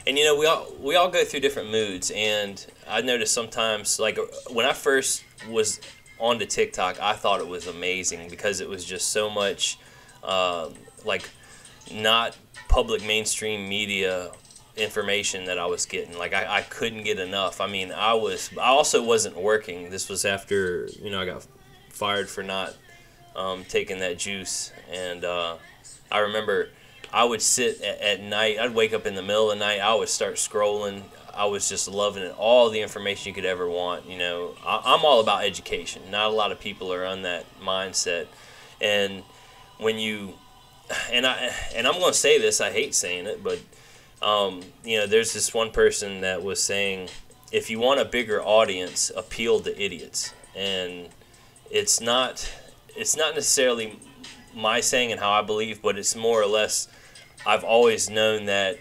And we all go through different moods, and I noticed sometimes, like when I first was onto TikTok, I thought it was amazing because it was just so much like not public mainstream media information that I was getting. Like I couldn't get enough. I mean, I also wasn't working. This was after I got fired for not taking that juice, and I remember I would sit at night. I'd wake up in the middle of the night. I would start scrolling. I was just loving it. All the information you could ever want. I'm all about education. Not a lot of people are on that mindset. And when you, and I'm going to say this. I hate saying it, but there's this one person that was saying, if you want a bigger audience, appeal to idiots. And it's not necessarily my saying and how I believe, but it's more or less, I've always known that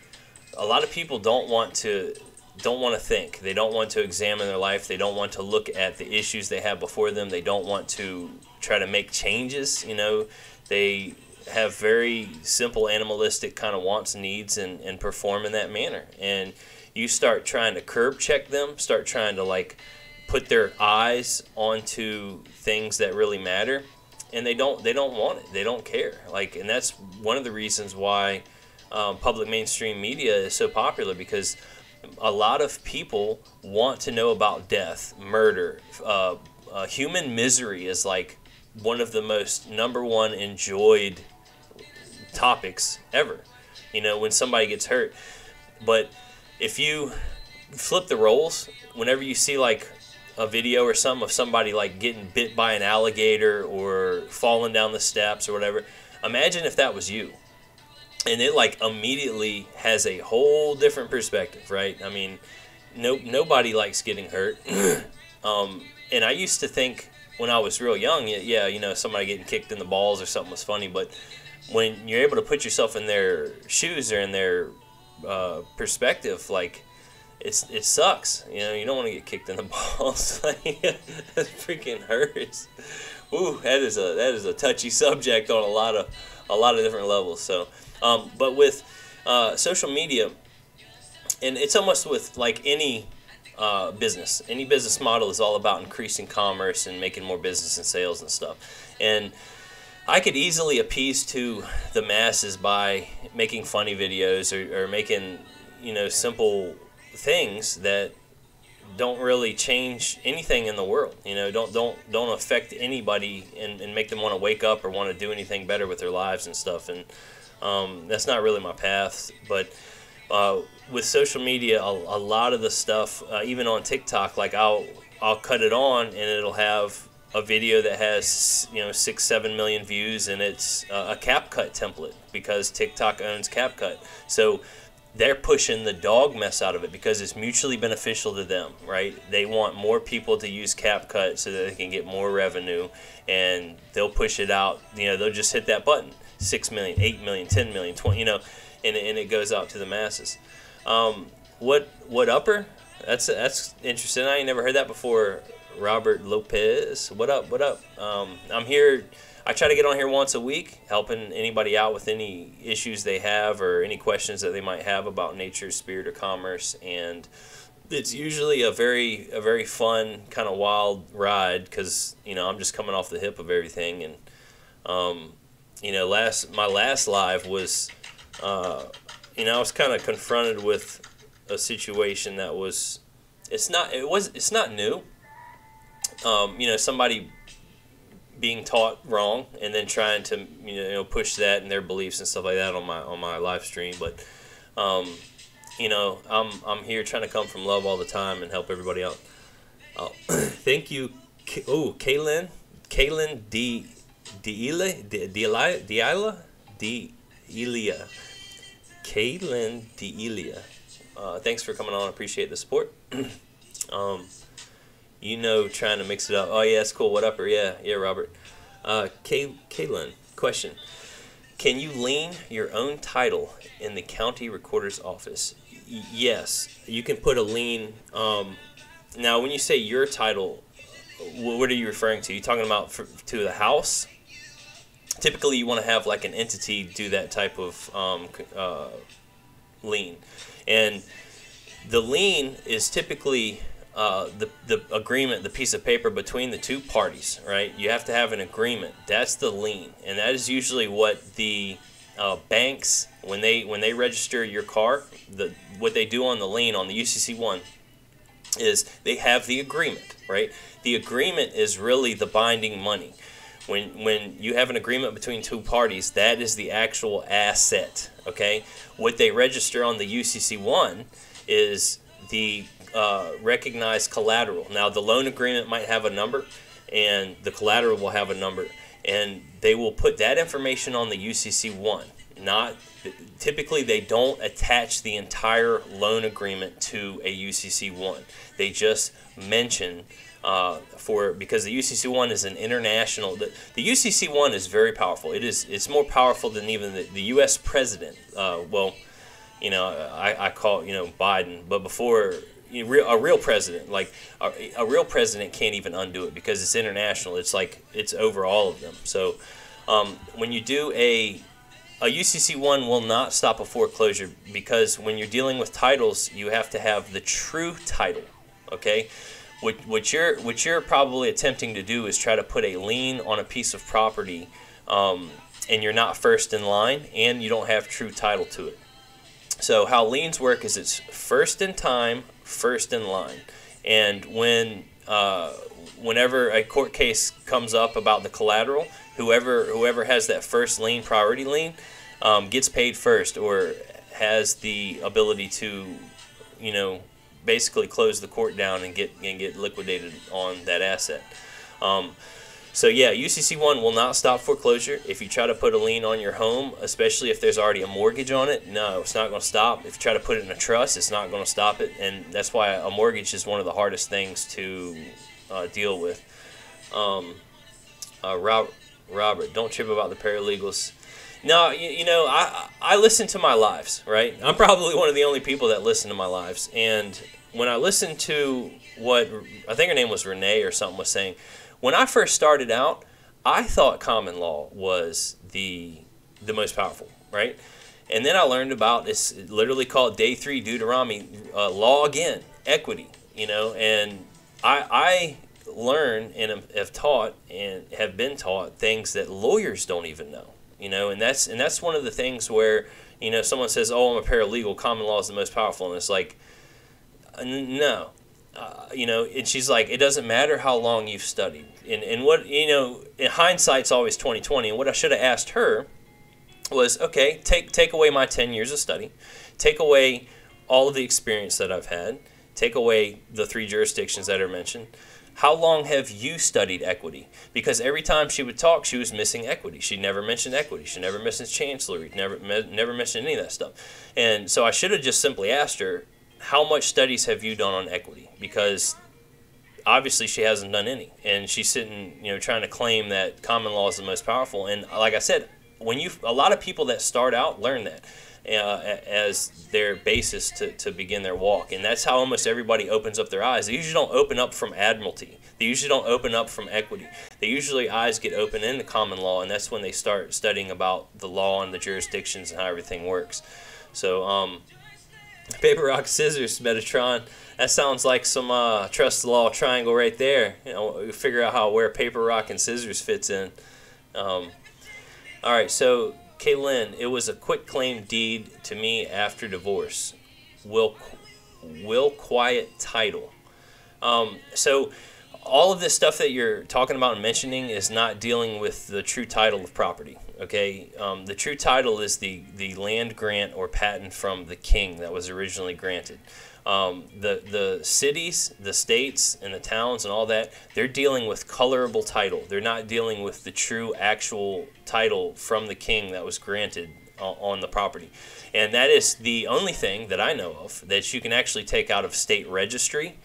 a lot of people don't want to think. They don't want to examine their life. They don't want to look at the issues they have before them. They don't want to try to make changes. They have very simple animalistic kind of wants and needs and perform in that manner. And you start trying to curb check them, start trying to like put their eyes onto things that really matter, and they don't want it. They don't care. And that's one of the reasons why public mainstream media is so popular, because a lot of people want to know about death, murder, human misery is like one of the most number one enjoyed topics ever. When somebody gets hurt. But if you flip the roles, whenever you see like a video or something of somebody like getting bit by an alligator or falling down the steps or whatever, imagine if that was you. And it like immediately has a whole different perspective, right? I mean, nobody likes getting hurt. And I used to think when I was real young, somebody getting kicked in the balls or something was funny. But when you're able to put yourself in their shoes or in their perspective, like it sucks. You don't want to get kicked in the balls. That freaking hurts. Ooh, that is a touchy subject on a lot of different levels. So, but with social media, and it's almost with like any business. Any business model is all about increasing commerce and making more business and sales and stuff. And I could easily appease to the masses by making funny videos or making simple things that don't really change anything in the world. Don't affect anybody and make them want to wake up or want to do anything better with their lives and stuff. And that's not really my path. But with social media, a lot of the stuff, even on TikTok, like I'll cut it on and it'll have a video that has 6-7 million views, and it's a CapCut template because TikTok owns CapCut. So they're pushing the dog mess out of it because it's mutually beneficial to them, right? They want more people to use CapCut so that they can get more revenue, and they'll push it out. They'll just hit that button, 6 million, 8 million, 10 million, 20, and it goes out to the masses. What upper? That's interesting. I ain't never heard that before. Robert Lopez, what up? I'm here. I try to get on here once a week, helping anybody out with any issues they have or any questions that they might have about nature, spirit, or commerce. And it's usually a very fun, kind of wild ride because I'm just coming off the hip of everything. And my last live was, I was kind of confronted with a situation that was, it's not new. Somebody being taught wrong and then trying to push that and their beliefs and stuff like that on my live stream. But I'm here trying to come from love all the time and help everybody out. Thank you. Kaylin D'Elia. Kaylin D'Elia. Thanks for coming on. I appreciate the support. Trying to mix it up. Oh, yeah, it's cool. What upper? Yeah, Robert. Kaylin, question. Can you lien your own title in the county recorder's office? Yes, you can put a lien. Now, when you say your title, what are you referring to? You talking about to the house? Typically, you want to have like an entity do that type of lien. And the lien is typically the agreement, the piece of paper between the two parties, right? You have to have an agreement. That's the lien, and that is usually what the banks, when they register your car, what they do on the lien on the UCC1 is they have the agreement, right? The agreement is really the binding money. When you have an agreement between two parties, that is the actual asset, okay? What they register on the UCC1 is the recognized collateral. Now, the loan agreement might have a number, and the collateral will have a number, and they will put that information on the UCC1. Typically, they don't attach the entire loan agreement to a UCC1. They just mention because the UCC1 is an international. The UCC1 is very powerful. It's more powerful than even the U.S. president. Well, I call Biden, but before a real president, like a real president can't even undo it because it's international. It's like it's over all of them. So when you do a UCC1 will not stop a foreclosure, because when you're dealing with titles, you have to have the true title. Okay, what you're probably attempting to do is try to put a lien on a piece of property, and you're not first in line, and you don't have true title to it. So how liens work is it's first in time, first in line, and whenever a court case comes up about the collateral, whoever has that first lien, priority lien, gets paid first, or has the ability to, basically close the court down and get liquidated on that asset. So yeah, UCC1 will not stop foreclosure. If you try to put a lien on your home, especially if there's already a mortgage on it, no, it's not going to stop. If you try to put it in a trust, it's not going to stop it, and that's why a mortgage is one of the hardest things to deal with. Robert, don't trip about the paralegals. No, I listen to my lives, right? I'm probably one of the only people that listen to my lives, and when I listen to what, I think her name was Renee or something, was saying, when I first started out, I thought common law was the most powerful, right? And then I learned about, it's literally called Day 3 Deuteronomy, law again, equity, and I learn and have taught and have been taught things that lawyers don't even know, and that's one of the things where, someone says, oh, I'm a paralegal, common law is the most powerful, and it's like, no. And she's like, it doesn't matter how long you've studied. And what, in hindsight's always 20/20. And what I should have asked her was, okay, take away my 10 years of study, take away all of the experience that I've had, take away the 3 jurisdictions that are mentioned. How long have you studied equity? Because every time she would talk, she was missing equity. She never mentioned equity. She never mentioned chancellery. Never mentioned any of that stuff. And so I should have just simply asked her, how much studies have you done on equity? Because obviously she hasn't done any, and she's sitting, trying to claim that common law is the most powerful. And like I said, a lot of people that start out learn that as their basis to begin their walk, and that's how almost everybody opens up their eyes. They usually don't open up from admiralty. They usually don't open up from equity. They usually eyes get open into common law, and that's when they start studying about the law and the jurisdictions and how everything works. So, paper, rock, scissors, Metatron. That sounds like some trust the law triangle right there. We figure out where paper, rock, and scissors fits in. All right, so Kaylin, it was a quitclaim deed to me after divorce. Will quiet title. So all of this stuff that you're talking about and mentioning is not dealing with the true title of property. Okay, the true title is the land grant or patent from the king that was originally granted. The cities, the states, and the towns and all that, they're dealing with colorable title. They're not dealing with the true actual title from the king that was granted on the property. And that is the only thing that I know of that you can actually take out of state registry.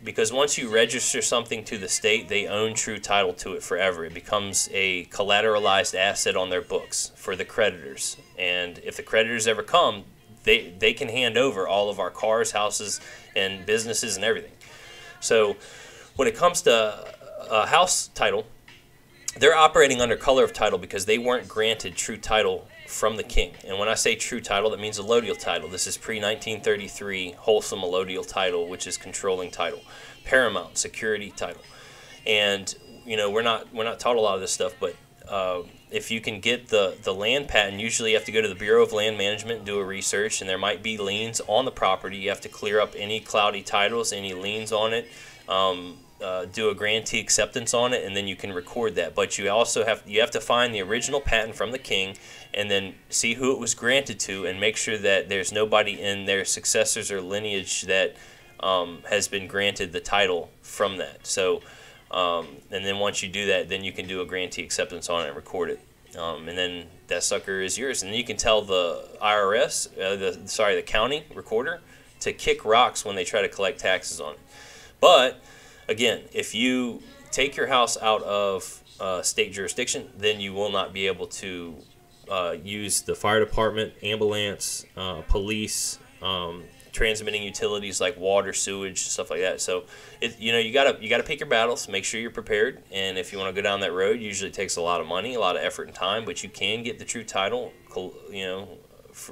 Because once you register something to the state, they own true title to it forever. It becomes a collateralized asset on their books for the creditors. And if the creditors ever come, they can hand over all of our cars, houses, and businesses and everything. So when it comes to house title, they're operating under color of title because they weren't granted true title from the king. And when I say true title, that means allodial title. This is pre-1933 wholesome allodial title, which is controlling title, paramount security title. And we're not taught a lot of this stuff, but if you can get the land patent, usually you have to go to the Bureau of Land Management and do a research, and there might be liens on the property. You have to clear up any cloudy titles, any liens on it, do a grantee acceptance on it, and then you can record that. But you also have to find the original patent from the king, and then see who it was granted to, and make sure that there's nobody in their successors or lineage that has been granted the title from that. So. And then once you do that, then you can do a grantee acceptance on it and record it. And then that sucker is yours. And then you can tell the IRS, the county recorder, to kick rocks when they try to collect taxes on it. But, again, if you take your house out of state jurisdiction, then you will not be able to use the fire department, ambulance, police, transmitting utilities like water, sewage, stuff like that. So you gotta pick your battles, make sure you're prepared, and if you want to go down that road, usually it takes a lot of money, a lot of effort and time, but you can get the true title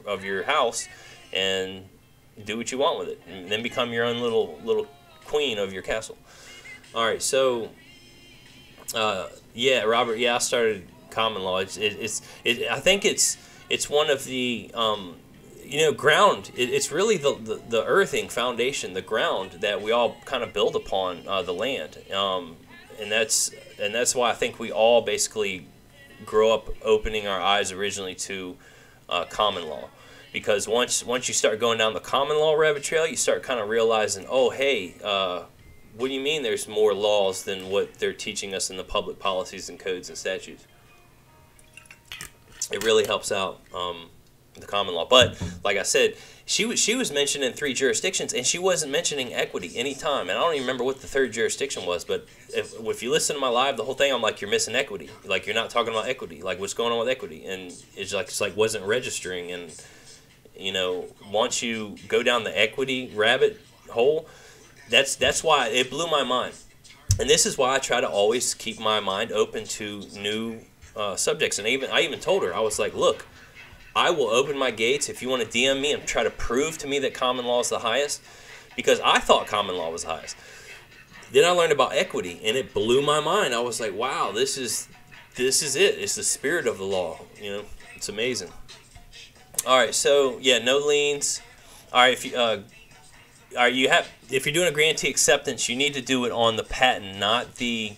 of your house and do what you want with it, and then become your own little queen of your castle. All right, so Robert, I started common law. I think it's one of the ground. It's really the earthing foundation, the ground that we all kind of build upon, the land, and that's why I think we all basically grow up opening our eyes originally to common law, because once you start going down the common law rabbit trail, you start kind of realizing, oh hey, what do you mean there's more laws than what they're teaching us in the public policies and codes and statutes? It really helps out. The common law. But like I said, she was mentioning 3 jurisdictions, and she wasn't mentioning equity any time. And I don't even remember what the 3rd jurisdiction was, but if you listen to my live, the whole thing, I'm like, you're missing equity. Like, you're not talking about equity. Like, what's going on with equity? And it's like wasn't registering. And once you go down the equity rabbit hole, that's why it blew my mind. And this is why I try to always keep my mind open to new subjects. And I even told her, I was like, look, I will open my gates if you want to DM me and try to prove to me that common law is the highest, because I thought common law was the highest. Then I learned about equity, and it blew my mind. I was like, wow, this is it. It's the spirit of the law. It's amazing. All right, so no liens. All right, if you're doing a grantee acceptance, you need to do it on the patent, not the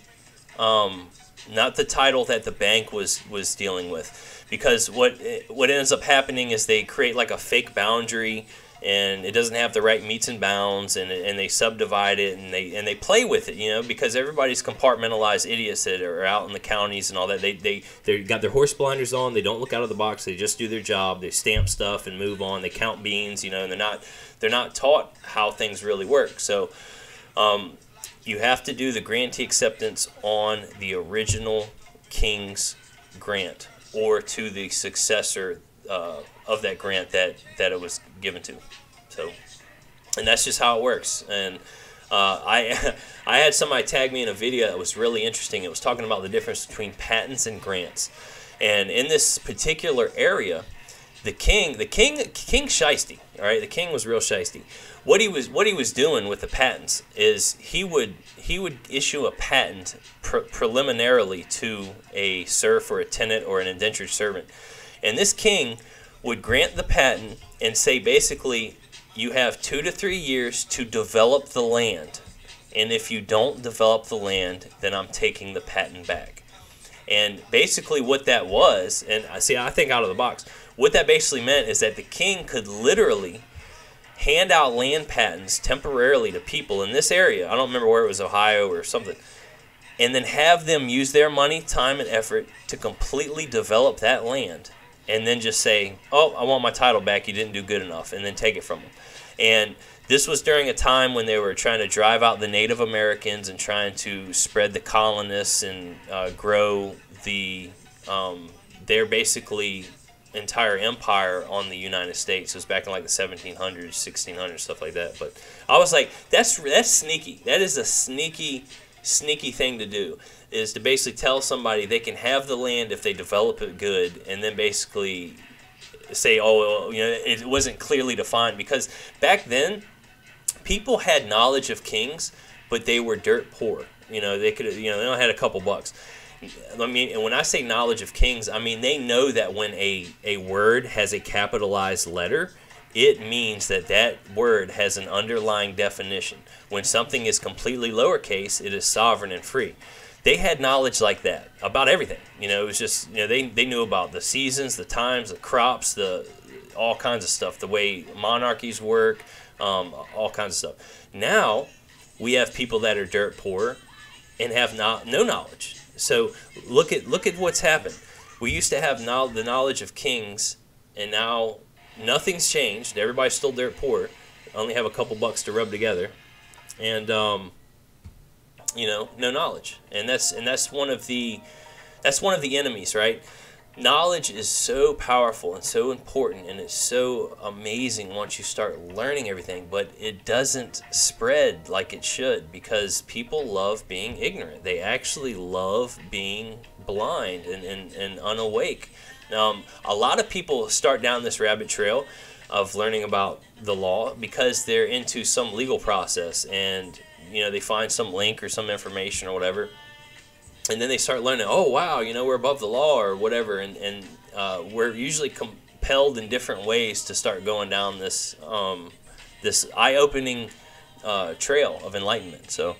title that the bank was dealing with. Because what ends up happening is they create like a fake boundary, and it doesn't have the right meets and bounds, and they subdivide it, and they play with it, because everybody's compartmentalized idiots that are out in the counties and all that. They got their horse blinders on. They don't look out of the box. They just do their job. They stamp stuff and move on. They count beans, and they're not taught how things really work. So you have to do the grantee acceptance on the original king's grant, or to the successor of that grant that it was given to. So, and that's just how it works. And I had somebody tag me in a video that was really interesting. It was talking about the difference between patents and grants. And in this particular area, the king shiesty, all right? The king was real shiesty. What he was doing with the patents is he would issue a patent preliminarily to a serf or a tenant or an indentured servant, and this king would grant the patent and say, basically, you have 2 to 3 years to develop the land, and if you don't develop the land, then I'm taking the patent back. And basically what that was, and I think out of the box, what that basically meant is that the king could literally hand out land patents temporarily to people in this area. I don't remember where it was, Ohio or something. And then have them use their money, time, and effort to completely develop that land. And then just say, oh, I want my title back. You didn't do good enough. And then take it from them. And this was during a time when they were trying to drive out the Native Americans and trying to spread the colonists and grow their basically entire empire on the United States. It was back in like the 1700s, 1600s, stuff like that. But I was like, that's sneaky. That is a sneaky thing to do, is to basically tell somebody they can have the land if they develop it good, and then basically say, oh, well, it wasn't clearly defined, because back then people had knowledge of kings, but they were dirt poor. They could, they only had a couple bucks. And when I say knowledge of kings, I mean they know that when a word has a capitalized letter, it means that word has an underlying definition. When something is completely lowercase, it is sovereign and free. They had knowledge like that about everything. It was just, they knew about the seasons, the times, the crops, all kinds of stuff, the way monarchies work, all kinds of stuff. Now we have people that are dirt poor and have no knowledge. So look at what's happened. We used to have the knowledge of kings, and now nothing's changed. Everybody's still dirt poor. Only have a couple bucks to rub together, and no knowledge. And that's one of the enemies, right? Knowledge is so powerful and so important, and it's so amazing once you start learning everything, but it doesn't spread like it should, because people love being ignorant. They actually love being blind and unawake. A lot of people start down this rabbit trail of learning about the law because they're into some legal process, and they find some link or some information or whatever. And then they start learning, oh, wow, we're above the law or whatever. And we're usually compelled in different ways to start going down this eye-opening trail of enlightenment. So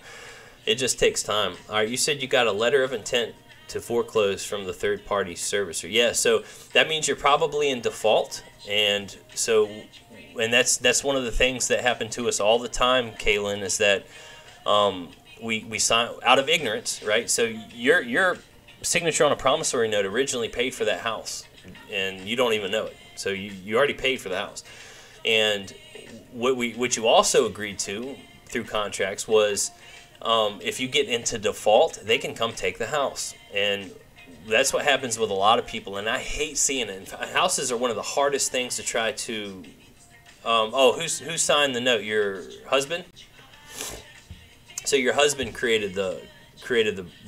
it just takes time. All right, you said you got a letter of intent to foreclose from the third-party servicer. Yeah, so that means you're probably in default. And that's one of the things that happen to us all the time, Kaylin, is that we sign out of ignorance, right? So your signature on a promissory note originally paid for that house, and you don't even know it. So you already paid for the house. And what you also agreed to through contracts was if you get into default, they can come take the house. And that's what happens with a lot of people, and I hate seeing it. Houses are one of the hardest things to try to who signed the note? Your husband? So your husband created the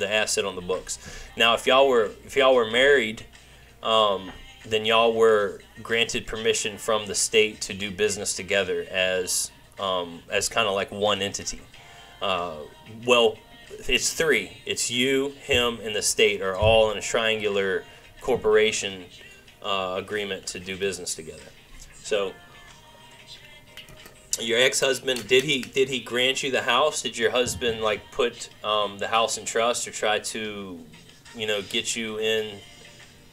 asset on the books. Now, if y'all were married, then y'all were granted permission from the state to do business together as kind of like one entity. Well, it's three. It's you, him, and the state are all in a triangular corporation agreement to do business together. So your ex-husband, did he grant you the house? Did your husband put the house in trust or try to get you in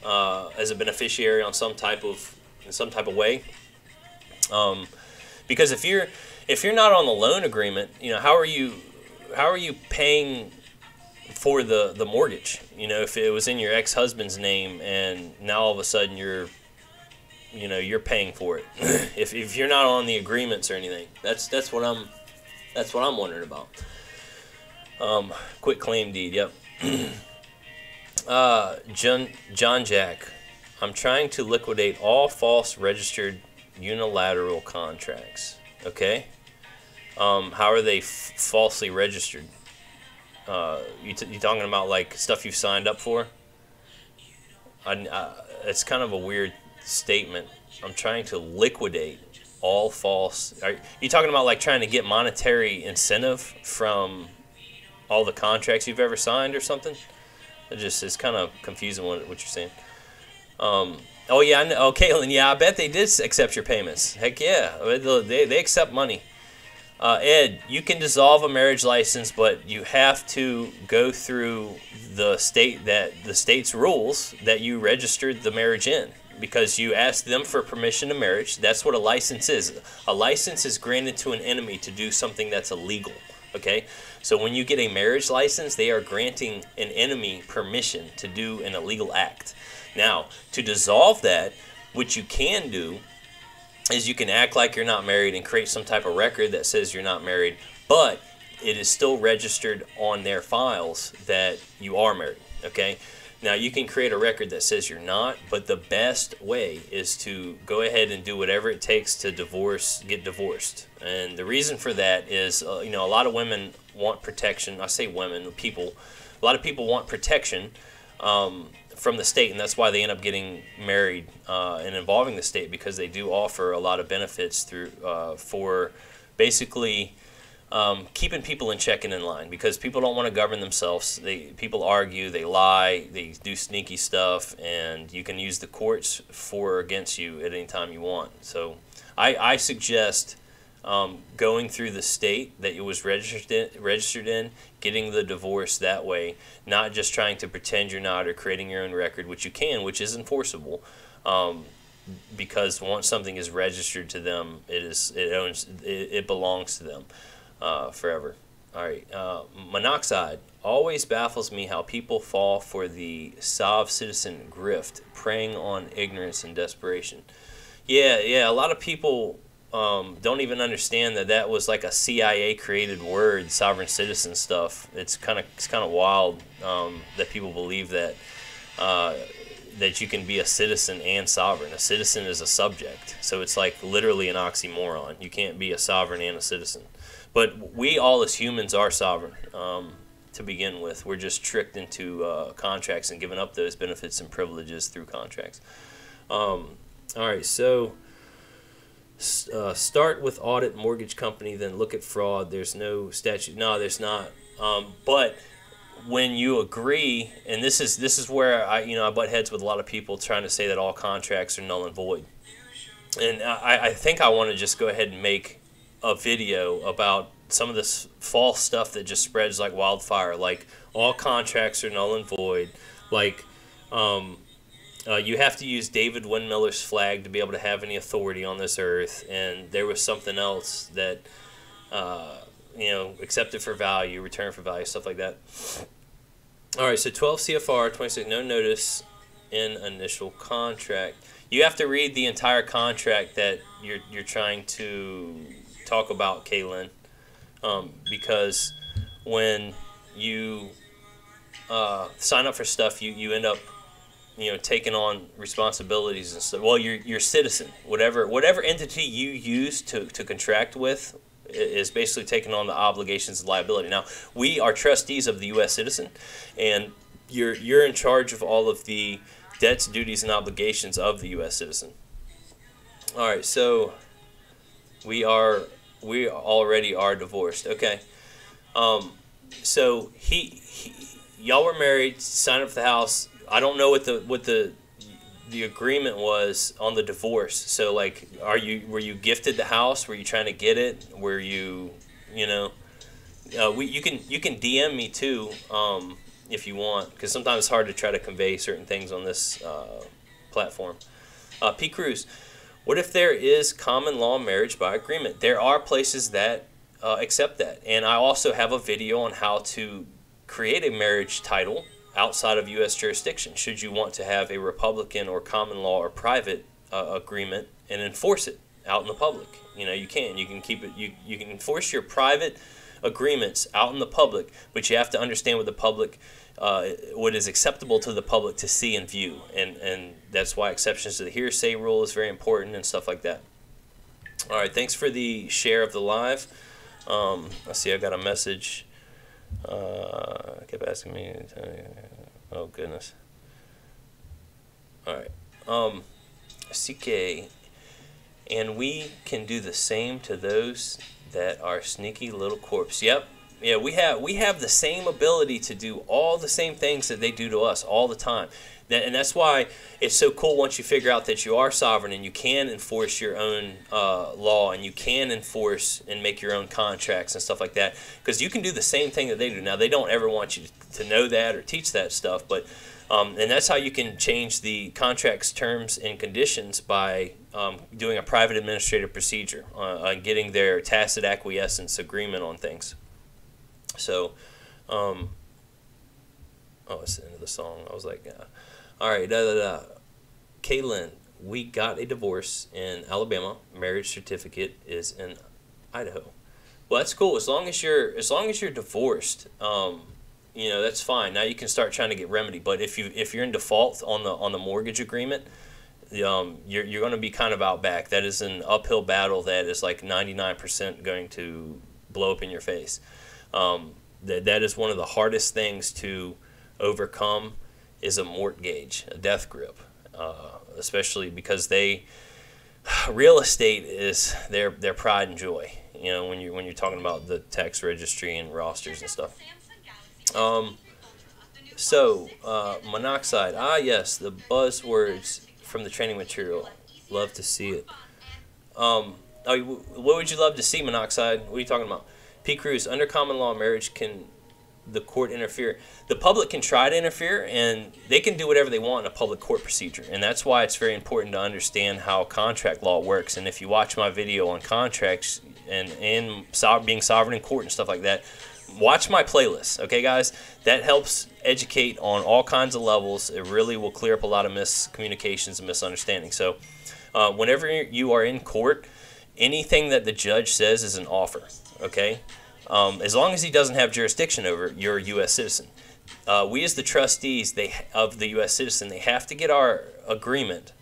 as a beneficiary on some type of way? Because if you're not on the loan agreement, how are you paying for the mortgage? If it was in your ex-husband's name and now all of a sudden you're paying for it. if you're not on the agreements or anything, that's what I'm wondering about. Quit claim deed. Yep. John Jack, I'm trying to liquidate all false registered unilateral contracts. Okay. How are they falsely registered? You talking about stuff you've signed up for? It's kind of a weird statement. I'm trying to liquidate all false. Are you talking about trying to get monetary incentive from all the contracts you've ever signed or something? It's kind of confusing what you're saying. Oh yeah, I know. Oh, Kaylin, yeah, I bet they did accept your payments. Heck yeah, they accept money. Ed, you can dissolve a marriage license, but you have to go through the state's rules that you registered the marriage in, because you asked them for permission to marriage. That's what a license is. A license is granted to an enemy to do something that's illegal. Okay? So when you get a marriage license, they are granting an enemy permission to do an illegal act. Now, to dissolve that, what you can do is you can act like you're not married and create some type of record that says you're not married, but it is still registered on their files that you are married. Okay? Now, you can create a record that says you're not, but the best way is to go ahead and do whatever it takes to get divorced. And the reason for that is, a lot of women want protection. I say women, people. A lot of people want protection from the state, and that's why they end up getting married and involving the state, because they do offer a lot of benefits through for basically keeping people in check and in line, because people don't want to govern themselves. People argue, they lie, they do sneaky stuff, and you can use the courts for or against you at any time you want. So I suggest going through the state that it was registered in, getting the divorce that way, not just trying to pretend you're not or creating your own record, which you can, which is enforceable. Because once something is registered to them, it belongs to them forever. All right, Monoxide. Always baffles me how people fall for the Sov citizen grift, preying on ignorance and desperation. Yeah. A lot of people don't even understand that was like a CIA created word, sovereign citizen stuff. It's kind of wild that people believe that. That you can be a citizen and sovereign. A citizen is a subject, so it's like literally an oxymoron. You can't be a sovereign and a citizen. But we all as humans are sovereign to begin with. We're just tricked into contracts and giving up those benefits and privileges through contracts. All right, so start with audit mortgage company, then look at fraud. There's no statute. No, there's not. But when you agree, and this is where I butt heads with a lot of people trying to say that all contracts are null and void. And I think I want to just go ahead and make a video about some of this false stuff that just spreads like wildfire. Like all contracts are null and void. Like you have to use David Windmiller's flag to be able to have any authority on this earth. And there was something else that accepted for value, return for value, stuff like that. All right, so 12 CFR 26, no notice in initial contract. You have to read the entire contract that you're trying to talk about, Kaylin, because when you sign up for stuff, you end up taking on responsibilities and stuff. Well, you're citizen. Whatever entity you use to contract with is basically taking on the obligations and liability. Now, we are trustees of the U.S. citizen, and you're in charge of all of the debts, duties, and obligations of the U.S. citizen. All right, so we already are divorced. Okay, so y'all were married, signed up for the house. I don't know what the agreement was on the divorce. So like, were you gifted the house? Were you trying to get it? Were you you can DM me too if you want, because sometimes it's hard to try to convey certain things on this platform. P. Cruz, what if there is common law marriage by agreement? There are places that accept that, and I also have a video on how to create a marriage title outside of U.S. jurisdiction, should you want to have a Republican or common law or private agreement and enforce it out in the public. You can keep it, you can enforce your private agreements out in the public, but you have to understand what the public, what is acceptable to the public to see and view, and that's why exceptions to the hearsay rule is very important and stuff like that. All right, thanks for the share of the live. Let's see, I got a message. Kept asking me. Oh goodness. All right. CK, and we can do the same to those that are sneaky little corpse. Yep. Yeah, we have the same ability to do all the same things that they do to us all the time. And that's why it's so cool once you figure out that you are sovereign and you can enforce your own law, and you can enforce and make your own contracts and stuff like that, because you can do the same thing that they do. Now, they don't ever want you to know that or teach that stuff, but and that's how you can change the contract's terms and conditions by doing a private administrative procedure on getting their tacit acquiescence agreement on things. So, it's the end of the song. I was like, all right, Kaylin, we got a divorce in Alabama. Marriage certificate is in Idaho. Well, that's cool. As long as you're divorced, that's fine. Now you can start trying to get remedy. But if you're in default on the mortgage agreement, you're going to be kind of out back. That is an uphill battle that is like 99% going to blow up in your face. That is one of the hardest things to overcome, is a mortgage, a death grip, especially because real estate is their pride and joy. You know, when you're talking about the tax registry and rosters and stuff. Monoxide. Ah, yes, the buzzwords from the training material. Love to see it. What would you love to see, Monoxide? What are you talking about? P. Cruz, under common law marriage, can the court interfere? The public can try to interfere, and they can do whatever they want in a public court procedure. And that's why it's very important to understand how contract law works. And if you watch my video on contracts and being sovereign in court and stuff like that, watch my playlist, okay, guys? That helps educate on all kinds of levels. It really will clear up a lot of miscommunications and misunderstandings. So whenever you are in court, anything that the judge says is an offer, okay? As long as he doesn't have jurisdiction over it, you're a U.S. citizen. We as the trustees of the U.S. citizen, they have to get our agreement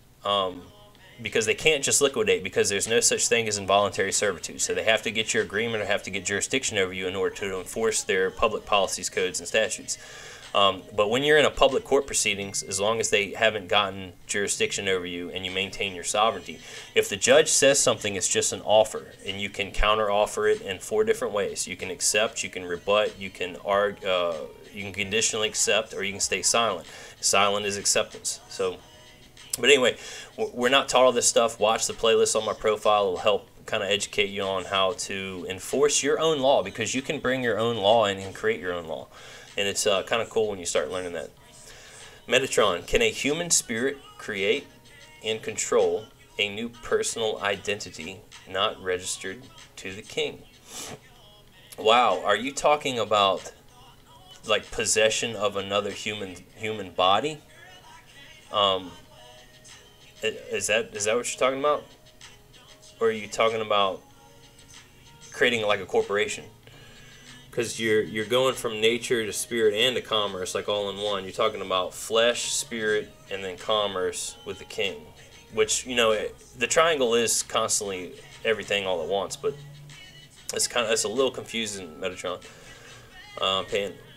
because they can't just liquidate, because there's no such thing as involuntary servitude. So they have to get your agreement or have to get jurisdiction over you in order to enforce their public policies, codes, and statutes. But when you're in a public court proceedings, as long as they haven't gotten jurisdiction over you and you maintain your sovereignty, if the judge says something, it's just an offer, and you can counter-offer it in 4 different ways. You can accept, you can rebut, you can argue, you can conditionally accept, or you can stay silent. Silent is acceptance. But anyway, we're not taught all this stuff. Watch the playlist on my profile. It'll help kind of educate you on how to enforce your own law, because you can bring your own law in and create your own law. And it's kind of cool when you start learning that. Metatron, can a human spirit create and control a new personal identity not registered to the king? Wow, are you talking about like possession of another human body? Is that what you're talking about? Or are you talking about creating like a corporation? Because you're going from nature to spirit and to commerce, like all in one. You're talking about flesh, spirit, and then commerce with the king. Which, you know, the triangle is constantly everything all at once, but it's a little confusing, Metatron.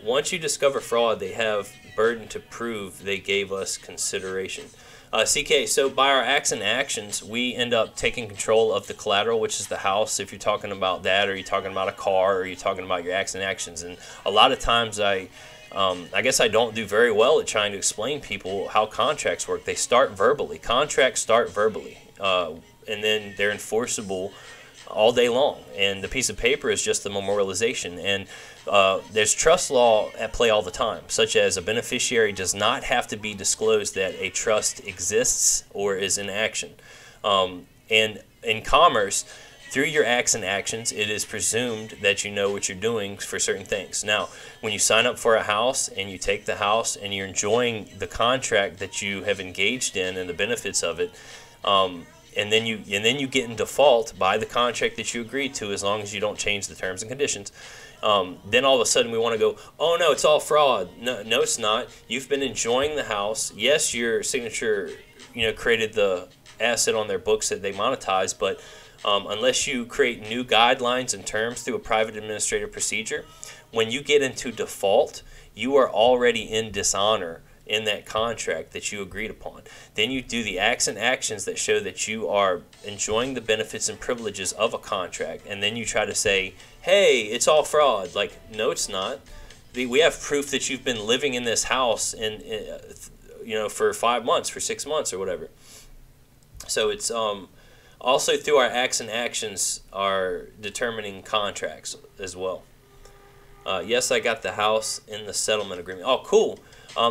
Once you discover fraud, they have burden to prove they gave us consideration. CK, so by our acts and actions, we end up taking control of the collateral, which is the house. If you're talking about that, or you're talking about a car, or you're talking about your acts and actions. And a lot of times I guess I don't do very well at trying to explain people how contracts work. They start verbally. Contracts start verbally, and then they're enforceable all day long. And the piece of paper is just the memorialization. And there's trust law at play all the time, such as a beneficiary does not have to be disclosed that a trust exists or is in action. And in commerce, through your acts and actions, it is presumed that you know what you're doing for certain things. Now, when you sign up for a house and you take the house and you're enjoying the contract that you have engaged in and the benefits of it, and then you get in default by the contract that you agreed to, as long as you don't change the terms and conditions. Then all of a sudden we want to go, oh no, it's all fraud. No, it's not. You've been enjoying the house. Yes, your signature, created the asset on their books that they monetize, but unless you create new guidelines and terms through a private administrative procedure, when you get into default, you are already in dishonor in that contract that you agreed upon. Then you do the acts and actions that show that you are enjoying the benefits and privileges of a contract, and then you try to say, hey, it's all fraud. Like, no, it's not. We have proof that you've been living in this house for 5 months, for 6 months, or whatever. So it's also through our acts and actions are determining contracts as well. Yes, I got the house in the settlement agreement. Oh, cool.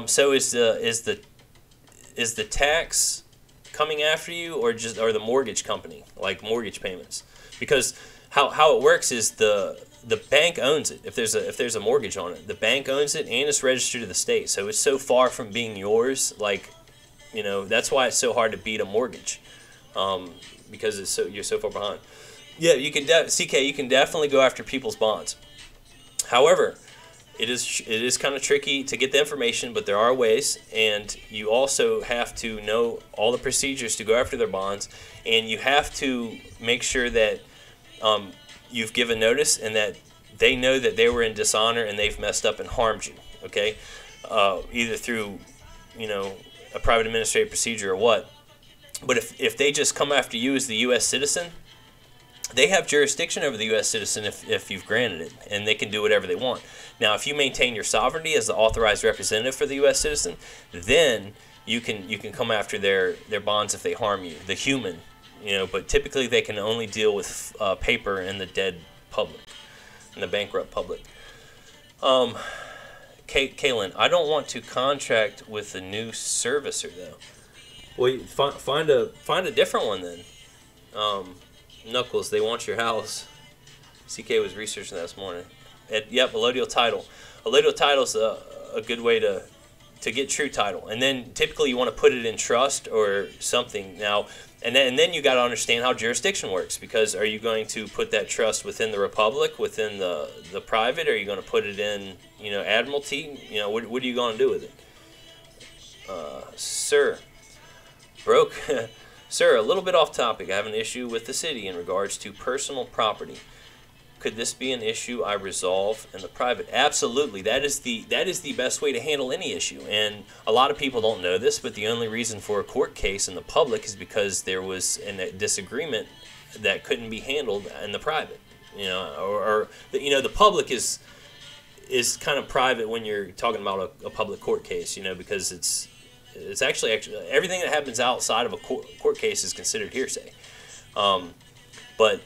So is the tax coming after you, or the mortgage company, like mortgage payments? Because how it works is the bank owns it. If there's a mortgage on it, the bank owns it and it's registered to the state. So it's so far from being yours. Like, that's why it's so hard to beat a mortgage, because you're so far behind. Yeah, you can you can definitely go after people's bonds. However, it is kind of tricky to get the information, but there are ways, and you also have to know all the procedures to go after their bonds, and you have to make sure that you've given notice and that they know that they were in dishonor and they've messed up and harmed you, okay? Either through a private administrative procedure or what. But if they just come after you as the U.S. citizen, they have jurisdiction over the U.S. citizen if you've granted it, and they can do whatever they want. Now, if you maintain your sovereignty as the authorized representative for the U.S. citizen, then you can come after their bonds if they harm you, the human, But typically, they can only deal with paper in the dead public, in the bankrupt public. Kaylin, I don't want to contract with a new servicer though. Well, find a different one then. Knuckles, they want your house. CK was researching that this morning. Yep, allodial title. Allodial title is a good way to get true title, and then typically you want to put it in trust or something. Now, and then you got to understand how jurisdiction works, because are you going to put that trust within the republic, within the private? Or are you going to put it in admiralty? What are you going to do with it, sir? Broke. Sir, a little bit off topic. I have an issue with the city in regards to personal property. Could this be an issue I resolve in the private? Absolutely. That is the best way to handle any issue. And a lot of people don't know this, but the only reason for a court case in the public is because there was a disagreement that couldn't be handled in the private. The public is kind of private when you're talking about a public court case, because it's actually everything that happens outside of a court case is considered hearsay. But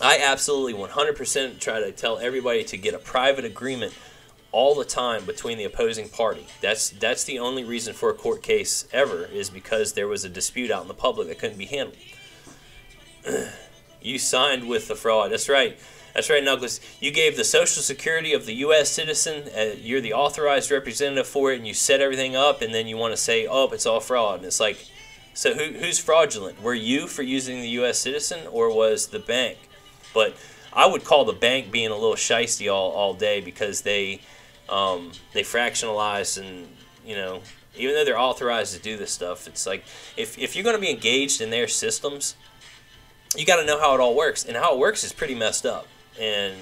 I absolutely 100% try to tell everybody to get a private agreement all the time between the opposing party. That's the only reason for a court case ever, is because there was a dispute out in the public that couldn't be handled. You signed with the fraud. That's right. That's right, Douglas. You gave the Social Security of the U.S. citizen. You're the authorized representative for it, and you set everything up, and then you want to say, oh, it's all fraud. And it's like, so who's fraudulent? Were you for using the U.S. citizen, or was the bank? But I would call the bank being a little shiesty all day, because they fractionalize, and even though they're authorized to do this stuff, it's like if you're going to be engaged in their systems, you got to know how it all works, and how it works is pretty messed up, and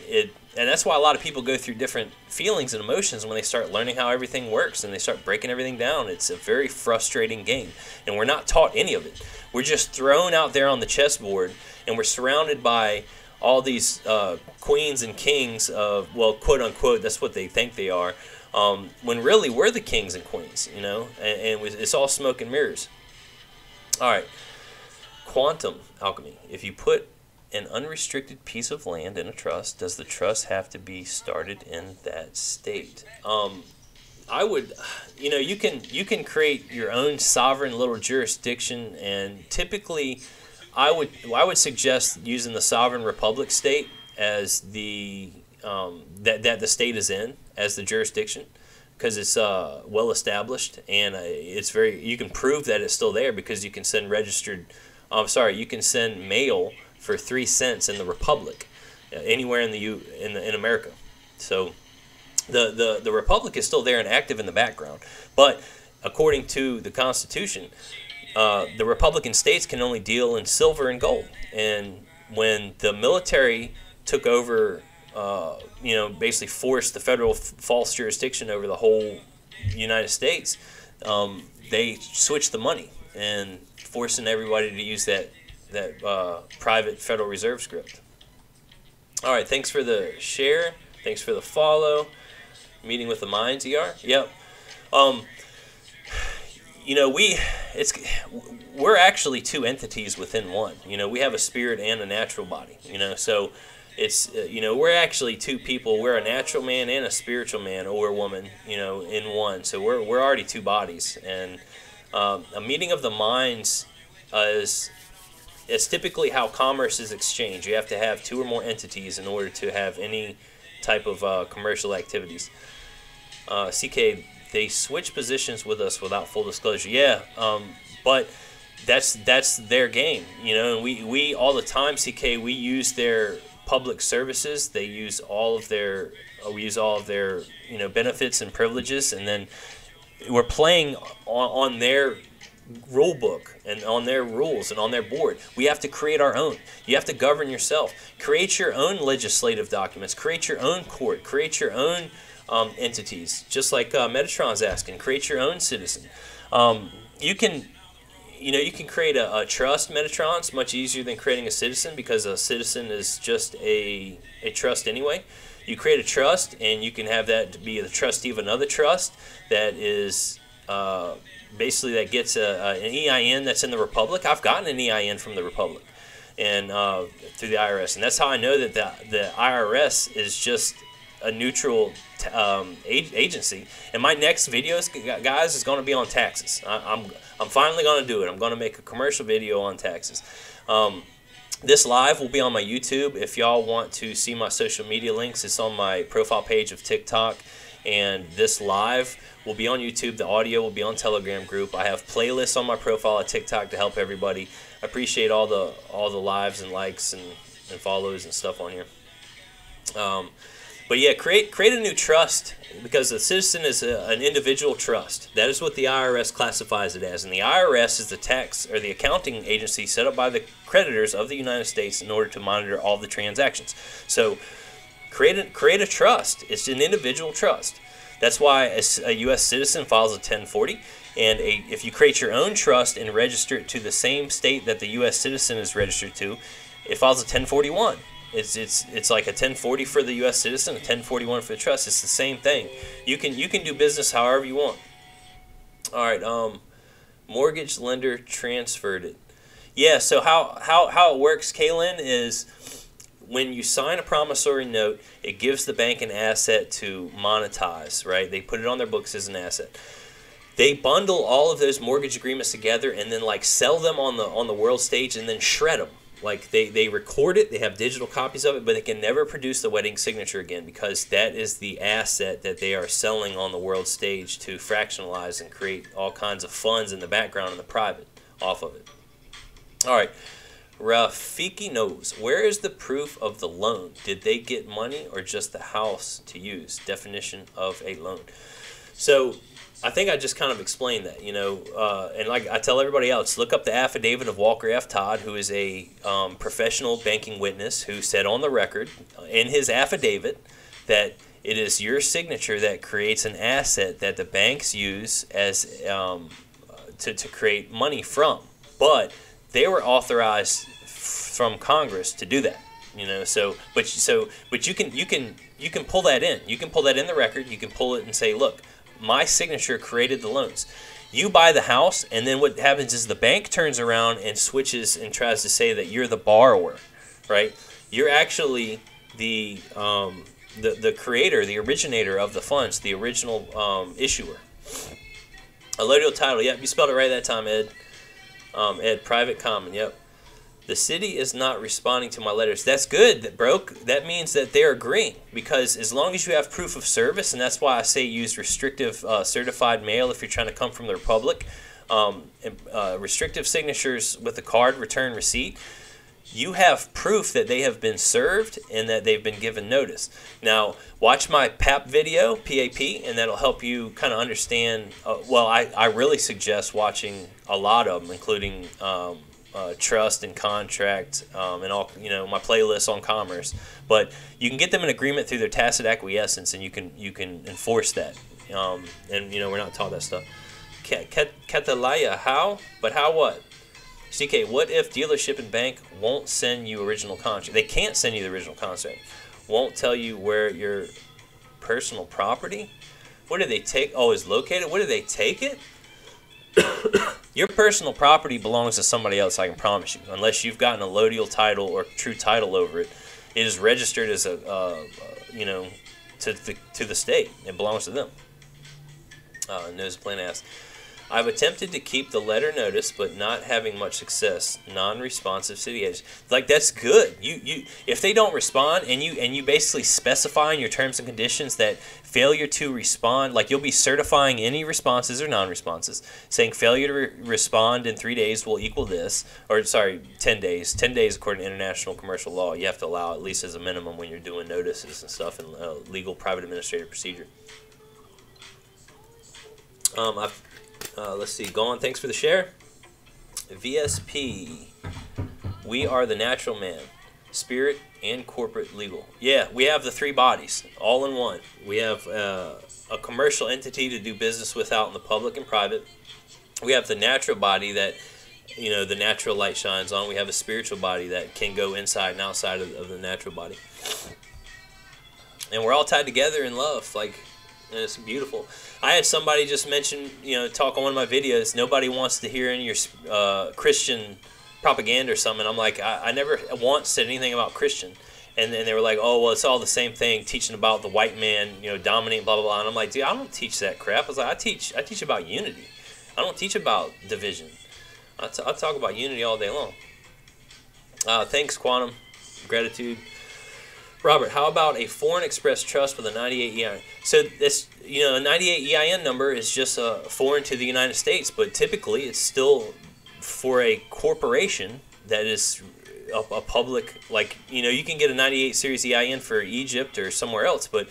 that's why a lot of people go through different feelings and emotions when they start learning how everything works, and they start breaking everything down. It's a very frustrating game, and we're not taught any of it. We're just thrown out there on the chessboard, and we're surrounded by all these queens and kings of, well, quote unquote, that's what they think they are, when really we're the kings and queens, and it's all smoke and mirrors. All right, quantum alchemy. If you put an unrestricted piece of land in a trust, does the trust have to be started in that state? I would, you can create your own sovereign little jurisdiction, and typically I would suggest using the sovereign republic state as the that the state is in as the jurisdiction, because it's well established, and you can prove that it's still there because you can send you can send mail for 3 cents in the republic, anywhere in America. So the republic is still there and active in the background, but according to the Constitution, the Republican states can only deal in silver and gold. And when the military took over, basically forced the federal false jurisdiction over the whole United States, they switched the money and forcing everybody to use that private Federal Reserve script. All right, thanks for the share. Thanks for the follow. Meeting with the Minds, ER. Yep. We're actually two entities within one. We have a spirit and a natural body. So it's we're actually two people. We're a natural man and a spiritual man or woman. In one. So we're already two bodies. And a meeting of the minds is typically how commerce is exchanged. You have to have two or more entities in order to have any type of commercial activities. CK, they switch positions with us without full disclosure. Yeah, but that's their game, and we all the time, CK, we use their public services. They use all of their benefits and privileges, and then we're playing on their rule book and on their rules and on their board. We have to create our own. You have to govern yourself. Create your own legislative documents. Create your own court. Create your own entities, just like Metatron's asking. Create your own citizen. You can create a trust. Metatron's much easier than creating a citizen, because a citizen is just a trust anyway. You create a trust, and you can have that to be the trustee of another trust that is basically that gets an EIN that's in the Republic. I've gotten an EIN from the Republic and through the IRS, and that's how I know that the IRS is just a neutral agency. And my next videos, guys, is going to be on taxes. I'm finally going to do it. I'm going to make a commercial video on taxes. This live will be on my YouTube. If y'all want to see my social media links, it's on my profile page of TikTok. And this live will be on YouTube. The audio will be on Telegram group. I have playlists on my profile at TikTok to help everybody. I appreciate all the lives and likes and follows and stuff on here. But yeah, create a new trust, because a citizen is an individual trust. That is what the IRS classifies it as. And the IRS is the tax or the accounting agency set up by the creditors of the United States in order to monitor all the transactions. So create a trust. It's an individual trust. That's why a U.S. citizen files a 1040. And if you create your own trust and register it to the same state that the U.S. citizen is registered to, it files a 1041. It's like a 1040 for the U.S. citizen, a 1041 for the trust. It's the same thing. You can do business however you want. All right. Mortgage lender transferred it. Yeah. So how it works, Kaylin, is when you sign a promissory note, it gives the bank an asset to monetize. Right? They put it on their books as an asset. They bundle all of those mortgage agreements together and then like sell them on the world stage and then shred them. Like they record it, they have digital copies of it, but they can never produce the wedding signature again, because that is the asset that they are selling on the world stage to fractionalize and create all kinds of funds in the background and the private off of it. All right, Rafiki knows. Where is the proof of the loan? Did they get money or just the house to use? Definition of a loan. So I think I just kind of explained that, and like I tell everybody else, look up the affidavit of Walker F. Todd, who is a professional banking witness, who said on the record in his affidavit that it is your signature that creates an asset that the banks use as to create money from. But they were authorized from Congress to do that, But you can pull that in. You can pull that in the record. You can pull it and say, look, my signature created the loans. You buy the house, and then what happens is the bank turns around and switches and tries to say that you're the borrower, right? You're actually the creator, the originator of the funds, the original issuer. Allodial title, yep, you spelled it right that time, Ed. Ed, private common, yep. The city is not responding to my letters. That's good, bro. That means that they're agreeing, because as long as you have proof of service, and that's why I say use restrictive certified mail if you're trying to come from the Republic, restrictive signatures with the card return receipt, you have proof that they have been served and that they've been given notice. Now, watch my PAP video, PAP, and that'll help you kind of understand. I really suggest watching a lot of them, including trust and contract, and all, my playlist on commerce. But you can get them in agreement through their tacit acquiescence, and you can enforce that. And we're not taught that stuff. Catalaya, how? But how what? CK, what if dealership and bank won't send you original contract? They can't send you the original contract. Won't tell you where your personal property? Where do they take? Oh, is located? Where do they take it? Your personal property belongs to somebody else, I can promise you. Unless you've gotten a allodial title or true title over it, it is registered as to the state. It belongs to them. Nose Plan asks, I've attempted to keep the letter notice, but not having much success. Non-responsive city agents. Like, that's good. You if they don't respond, and you basically specify in your terms and conditions that failure to respond, like you'll be certifying any responses or non-responses, saying failure to respond in 3 days will equal this, or sorry, 10 days. 10 days according to international commercial law. You have to allow at least as a minimum when you're doing notices and stuff in legal private administrative procedure. Let's see. Go on. Thanks for the share. VSP. We are the natural man. spirit, and corporate legal. Yeah, we have the three bodies all in one. We have a commercial entity to do business with out in the public and private. We have the natural body that, you know, the natural light shines on. We have a spiritual body that can go inside and outside of the natural body. And we're all tied together in love. Like, and it's beautiful. I had somebody just mention, you know, talk on one of my videos, nobody wants to hear any of your Christian propaganda or something. I'm like, I never once said anything about Christian. And then they were like, oh, well, it's all the same thing, teaching about the white man, you know, dominating, blah, blah, blah. And I'm like, dude, I don't teach that crap. I was like, I teach about unity. I don't teach about division. I talk about unity all day long. Thanks, Quantum. Gratitude. Robert, how about a Foreign Express Trust with a 98 EIN? So this, you know, a 98 EIN number is just foreign to the United States, but typically it's still for a corporation that is a public, like, you know, you can get a 98 series EIN for Egypt or somewhere else, but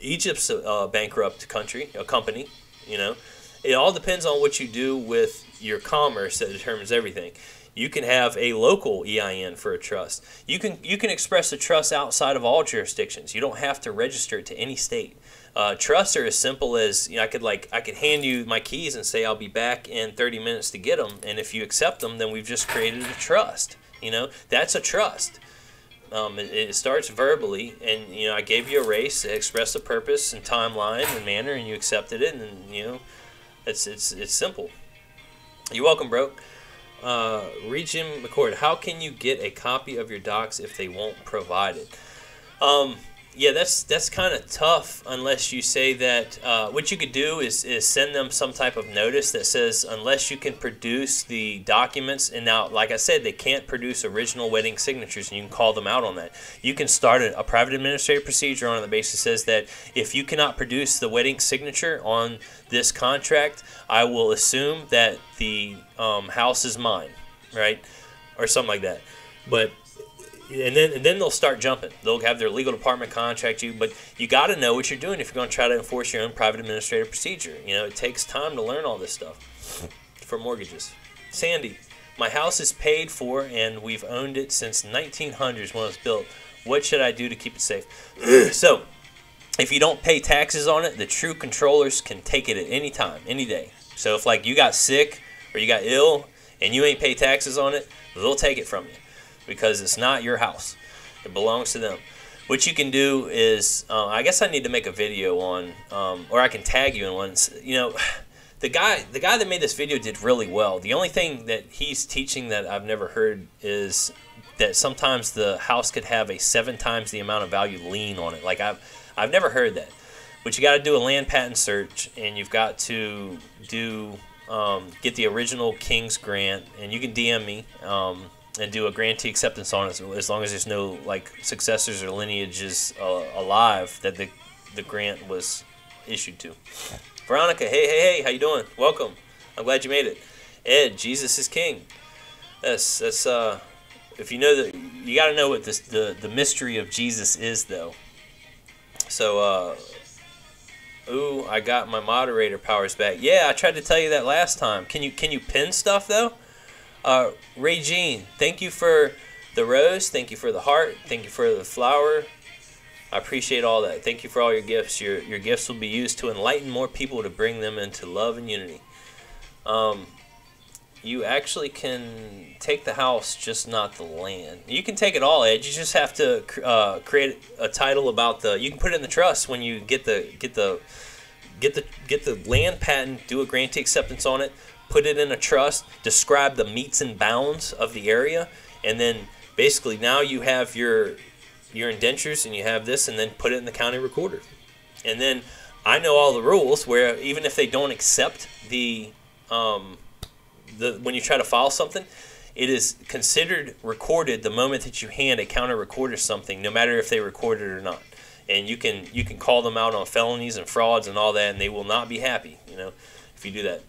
Egypt's a bankrupt country, a company, you know. It all depends on what you do with your commerce that determines everything. You can have a local EIN for a trust. You can express a trust outside of all jurisdictions. You don't have to register it to any state. Trusts are as simple as, you know, I could hand you my keys and say I'll be back in 30 minutes to get them, and if you accept them, then we've just created a trust. You know, that's a trust. It starts verbally, and, you know, I gave you a race, express a purpose and timeline and manner, and you accepted it, and, you know, it's simple. You're welcome, bro. Regim McCord, how can you get a copy of your docs if they won't provide it? Yeah, that's kind of tough unless you say that. What you could do is send them some type of notice that says unless you can produce the documents, and now, like I said, they can't produce original wedding signatures, and you can call them out on that. You can start a private administrative procedure on the basis says that if you cannot produce the wedding signature on this contract, I will assume that the house is mine, right, or something like that. But And then they'll start jumping. They'll have their legal department contract you, but you got to know what you're doing if you're going to try to enforce your own private administrative procedure. You know, it takes time to learn all this stuff for mortgages. Sandy, my house is paid for and we've owned it since 1900s when it was built. What should I do to keep it safe? So, if you don't pay taxes on it, the true controllers can take it at any time, any day. So if like you got sick or you got ill and you ain't pay taxes on it, they'll take it from you, because it's not your house. It belongs to them. What you can do is, I guess I need to make a video on, or I can tag you in one. You know, the guy that made this video did really well. The only thing that he's teaching that I've never heard is that sometimes the house could have a 7 times the amount of value lien on it. Like I've never heard that. But you got to do a land patent search, and you've got to do get the original King's grant, and you can DM me. And do a grantee acceptance on it, as long as there's no like successors or lineages alive that the grant was issued to. Veronica, hey, how you doing? Welcome. I'm glad you made it. Ed, Jesus is King. That's if you know that, you got to know what the mystery of Jesus is, though. So ooh, I got my moderator powers back. Yeah, I tried to tell you that last time. Can you pin stuff though? Ray Jean, thank you for the rose. Thank you for the heart. Thank you for the flower. I appreciate all that. Thank you for all your gifts. Your gifts will be used to enlighten more people, to bring them into love and unity. You actually can take the house, just not the land. You can take it all, Ed. You just have to create a title about the. You can put it in the trust when you get the land patent. Do a grantee acceptance on it. Put it in a trust, describe the metes and bounds of the area, and then basically now you have your indentures and you have this, and then put it in the county recorder. And then I know all the rules where even if they don't accept the when you try to file something, it is considered recorded the moment that you hand a county recorder something, no matter if they record it or not. And you can call them out on felonies and frauds and all that, and they will not be happy, you know, if you do that.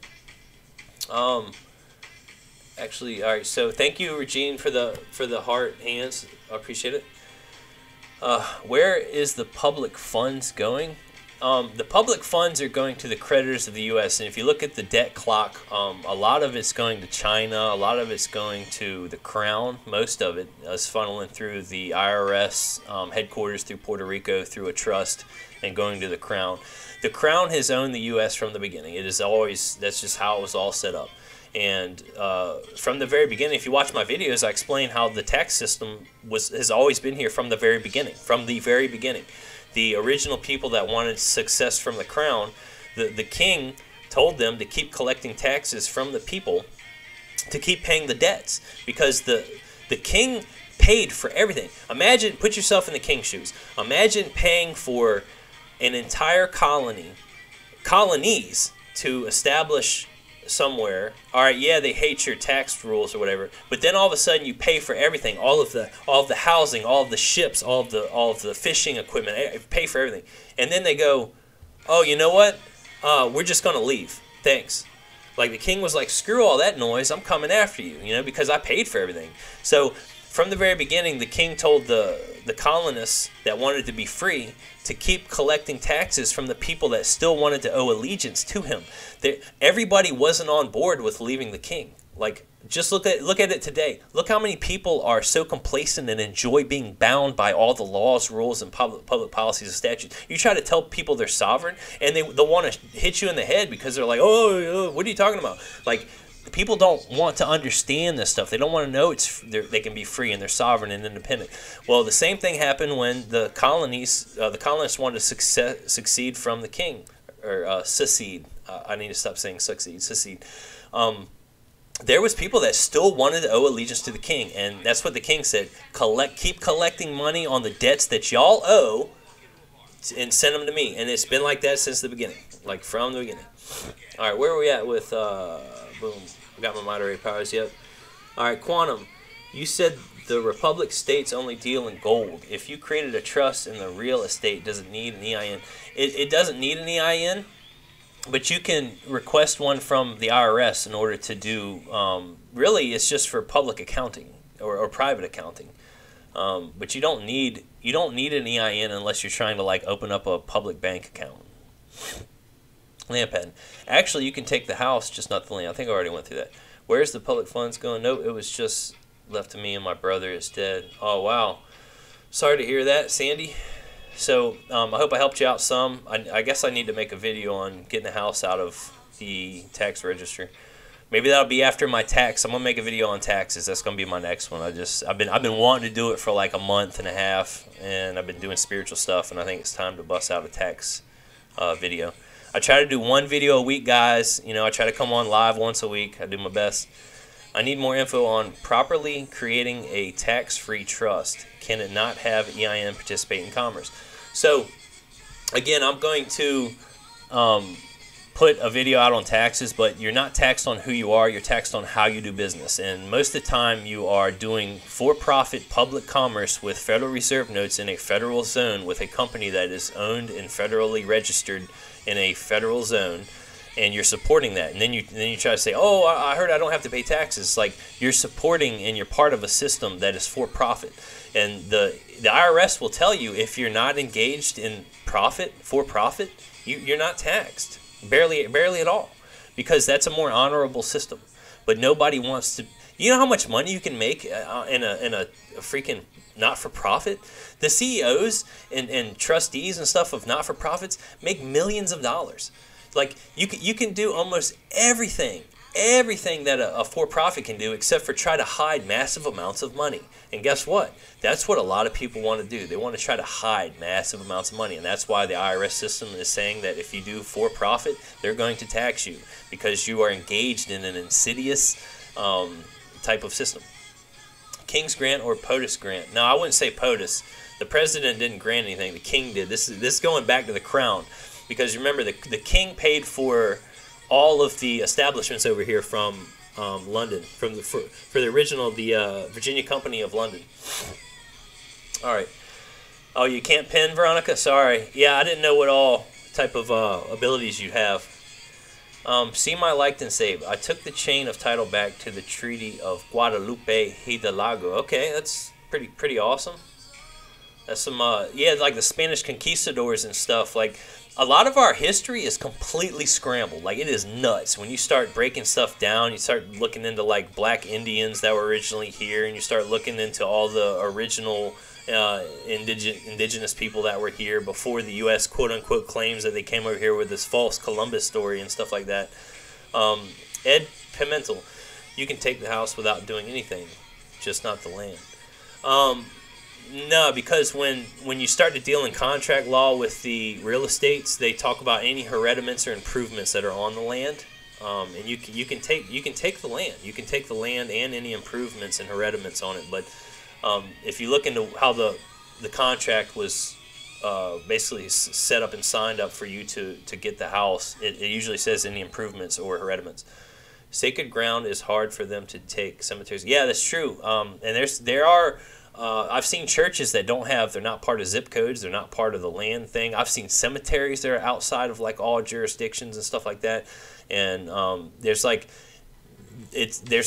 Actually, all right. So thank you, Regine, for the heart hands. I appreciate it. Where is the public funds going? The public funds are going to the creditors of the U.S. And if you look at the debt clock, a lot of it's going to China. A lot of it's going to the Crown. Most of it is funneling through the IRS headquarters, through Puerto Rico, through a trust, and going to the Crown. The Crown has owned the U.S. from the beginning. It is always, that's just how it was all set up. And from the very beginning, if you watch my videos, I explain how the tax system has always been here from the very beginning. From the very beginning. The original people that wanted success from the crown, the king told them to keep collecting taxes from the people to keep paying the debts, because the king paid for everything. Imagine, put yourself in the king's shoes. Imagine paying for an entire colonies to establish somewhere. All right, yeah, they hate your tax rules or whatever, but then all of a sudden you pay for everything, all of the housing, all of the ships, all of the fishing equipment, pay for everything, and then they go, oh, you know what? We're just gonna leave. Thanks. Like, the king was like, screw all that noise. I'm coming after you, you know, because I paid for everything. So from the very beginning, the king told the colonists that wanted to be free to keep collecting taxes from the people that still wanted to owe allegiance to him. Everybody wasn't on board with leaving the king. Like, just look at it today. Look how many people are so complacent and enjoy being bound by all the laws, rules, and public policies and statutes. You try to tell people they're sovereign, and they'll want to hit you in the head because they're like, oh, what are you talking about? Like, people don't want to understand this stuff. They don't want to know they can be free and they're sovereign and independent. Well, the same thing happened when the colonists wanted to succeed from the king, or secede. I need to stop saying succeed. Secede. There was people that still wanted to owe allegiance to the king, and that's what the king said: keep collecting money on the debts that y'all owe, and send them to me. And it's been like that since the beginning, like from the beginning. All right, where are we at with boom? I got my moderator powers yet. All right, Quantum, you said the Republic states only deal in gold. If you created a trust in the real estate, does it need an EIN? It doesn't need an EIN, but you can request one from the IRS in order to do. Really, it's just for public accounting or private accounting. But you don't need an EIN unless you're trying to, like, open up a public bank account. Lampad. Actually, you can take the house, just not the land. I think I already went through that. Where's the public funds going? Nope, it was just left to me and my brother is dead. Oh, wow. Sorry to hear that, Sandy. So, I hope I helped you out some. I guess I need to make a video on getting the house out of the tax register. Maybe that'll be after my tax. I'm gonna make a video on taxes. That's gonna be my next one. I've been wanting to do it for like a month and a half, and I've been doing spiritual stuff, and I think it's time to bust out a tax video. I try to do one video a week, guys. You know, I try to come on live once a week. I do my best. I need more info on properly creating a tax-free trust. Can it not have EIN participate in commerce? So, again, I'm going to put a video out on taxes, but you're not taxed on who you are. You're taxed on how you do business. And most of the time, you are doing for-profit public commerce with Federal Reserve notes in a federal zone with a company that is owned and federally registered in a federal zone, and you're supporting that. And then you try to say, oh, I heard I don't have to pay taxes. Like, you're supporting and you're part of a system that is for profit. And the IRS will tell you if you're not engaged in for profit, you're not taxed. Barely at all, because that's a more honorable system. But nobody wants to. You know how much money you can make in a freaking not-for-profit? The CEOs and trustees and stuff of not-for-profits make millions of dollars. Like, you can do almost everything that a for-profit can do, except for try to hide massive amounts of money. And guess what? That's what a lot of people want to do. They want to try to hide massive amounts of money. And that's why the IRS system is saying that if you do for-profit, they're going to tax you, because you are engaged in an insidious type of system. King's grant or POTUS grant? No, I wouldn't say POTUS. The president didn't grant anything. The king did. This is going back to the crown, because remember, the king paid for all of the establishments over here from London, for the original, the Virginia Company of London. All right. Oh, you can't pin, Veronica? Sorry. Yeah, I didn't know what all type of abilities you have. See my liked and saved. I took the chain of title back to the Treaty of Guadalupe Hidalgo. Okay, that's pretty awesome. That's some yeah, like the Spanish conquistadors and stuff. Like, a lot of our history is completely scrambled. Like, it is nuts. When you start breaking stuff down, you start looking into, like, black Indians that were originally here, and you start looking into all the original indigenous people that were here before the U.S. quote-unquote claims that they came over here with this false Columbus story and stuff like that. Ed Pimentel, you can take the house without doing anything, just not the land. No, because when you start to deal in contract law with the real estates, they talk about any hereditaments or improvements that are on the land, and you can take the land. You can take the land and any improvements and hereditaments on it. But if you look into how the contract was basically set up and signed up for you to get the house, it usually says any improvements or hereditaments. Sacred ground is hard for them to take. Cemeteries, yeah, that's true. And there are. I've seen churches that they're not part of zip codes, they're not part of the land thing. I've seen cemeteries that are outside of like all jurisdictions and stuff like that. And there's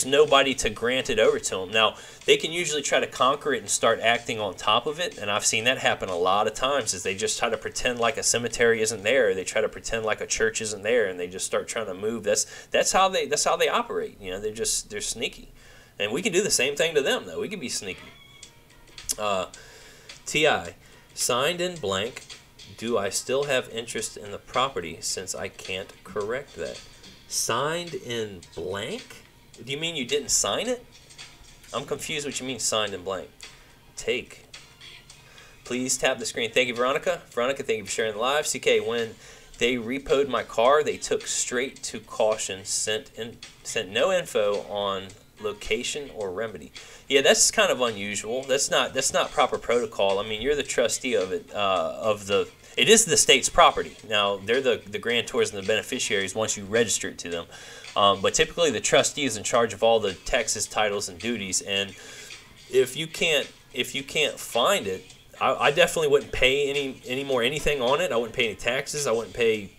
nobody to grant it over to them. Now, they can usually try to conquer it and start acting on top of it. And I've seen that happen a lot of times, is they just try to pretend like a cemetery isn't there. They try to pretend like a church isn't there, and they just start trying to move. That's how they operate. You know, they're sneaky. And we can do the same thing to them, though. We can be sneaky. T.I. Signed in blank. Do I still have interest in the property since I can't correct that? Signed in blank? Do you mean you didn't sign it? I'm confused what you mean signed in blank. Take. Please tap the screen. Thank you, Veronica. Veronica, thank you for sharing the live. CK, when they repoed my car, they took straight to caution, sent no info on location or remedy. Yeah, that's kind of unusual. That's not proper protocol. I mean, you're the trustee of it, it is the state's property. Now, they're the grantors and the beneficiaries once you register it to them. But typically, the trustee is in charge of all the taxes, titles, and duties. And if you can't find it, I definitely wouldn't pay anything on it. I wouldn't pay any taxes. I wouldn't pay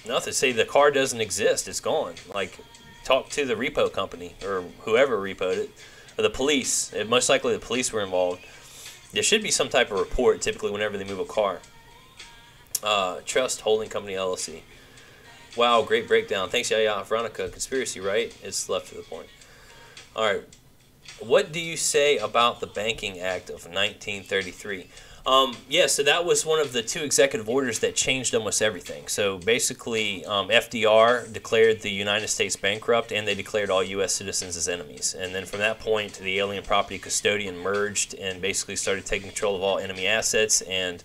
nothing. Say the car doesn't exist. It's gone. Like, talk to the repo company or whoever repoed it, or the police. Most likely the police were involved. There should be some type of report typically whenever they move a car. Trust Holding Company LLC. Wow, great breakdown. Thanks, Yaya. Veronica, conspiracy, right? It's left to the point. All right. What do you say about the Banking Act of 1933? Yeah, so that was one of the 2 executive orders that changed almost everything. So basically, FDR declared the United States bankrupt, and they declared all U.S. citizens as enemies. And then from that point, the alien property custodian merged and basically started taking control of all enemy assets and